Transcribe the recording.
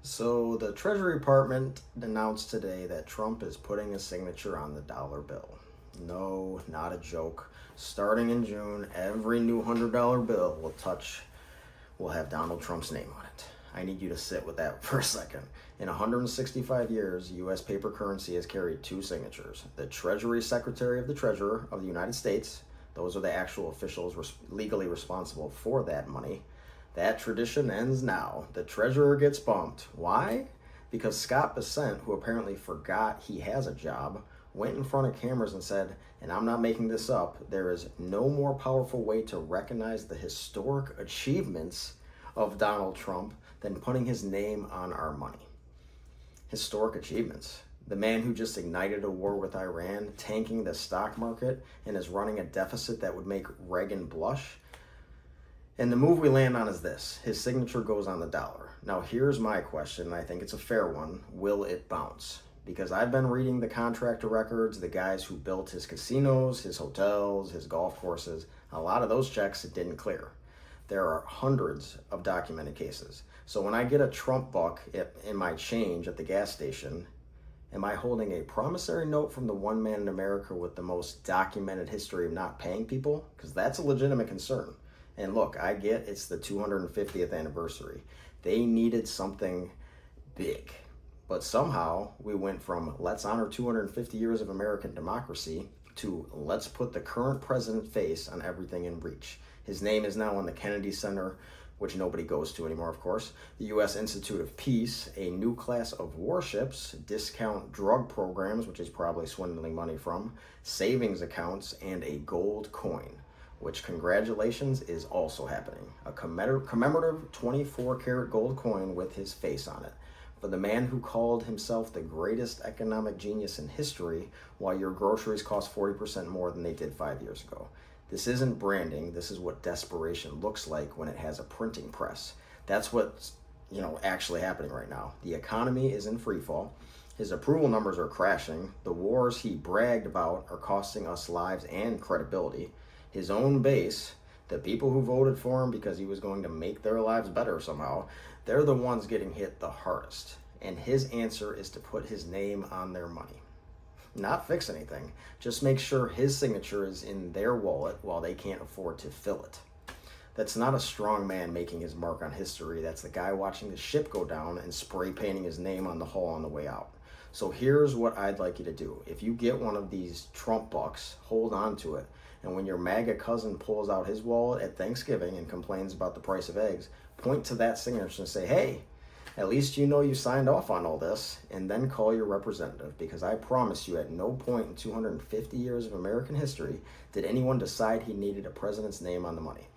So the Treasury Department announced today that Trump is putting his signature on the dollar bill. No, not a joke. Starting in June, every new $100 bill will have Donald Trump's name on it. I need you to sit with that for a second. In 165 years, U.S. paper currency has carried two signatures. The Treasury Secretary of the Treasurer of the United States, those are the actual officials legally responsible for that money. That tradition ends now. The treasurer gets bumped. Why? Because Scott Bessent, who apparently forgot he has a job, went in front of cameras and said, and I'm not making this up, there is no more powerful way to recognize the historic achievements of Donald Trump than putting his name on our money. Historic achievements. The man who just ignited a war with Iran, tanking the stock market, and is running a deficit that would make Reagan blush. And the move we land on is this. His signature goes on the dollar. Now, here's my question, and I think it's a fair one. Will it bounce? Because I've been reading the contractor records, the guys who built his casinos, his hotels, his golf courses. A lot of those checks it didn't clear. There are hundreds of documented cases. So when I get a Trump buck in my change at the gas station, am I holding a promissory note from the one man in America with the most documented history of not paying people? Because that's a legitimate concern. And look, I get it's the 250th anniversary. They needed something big. But somehow we went from let's honor 250 years of American democracy to let's put the current president face on everything in reach. His name is now on the Kennedy Center, which nobody goes to anymore, of course. The U.S. Institute of Peace, a new class of warships, discount drug programs, which is probably swindling money from, savings accounts, and a gold coin, which, congratulations, is also happening. A commemorative 24-karat gold coin with his face on it. For the man who called himself the greatest economic genius in history, while your groceries cost 40% more than they did 5 years ago. This isn't branding. This is what desperation looks like when it has a printing press. That's what's, actually happening right now. The economy is in free fall. His approval numbers are crashing. The wars he bragged about are costing us lives and credibility. His own base, the people who voted for him because he was going to make their lives better somehow, they're the ones getting hit the hardest. And his answer is to put his name on their money. Not fix anything, just make sure his signature is in their wallet while they can't afford to fill it. That's not a strong man making his mark on history. That's the guy watching the ship go down and spray painting his name on the hull on the way out. So here's what I'd like you to do. If you get one of these Trump bucks, hold on to it. And when your MAGA cousin pulls out his wallet at Thanksgiving and complains about the price of eggs, point to that signature and say, hey, at least you know you signed off on all this, and then call your representative, because I promise you at no point in 250 years of American history did anyone decide he needed a president's name on the money.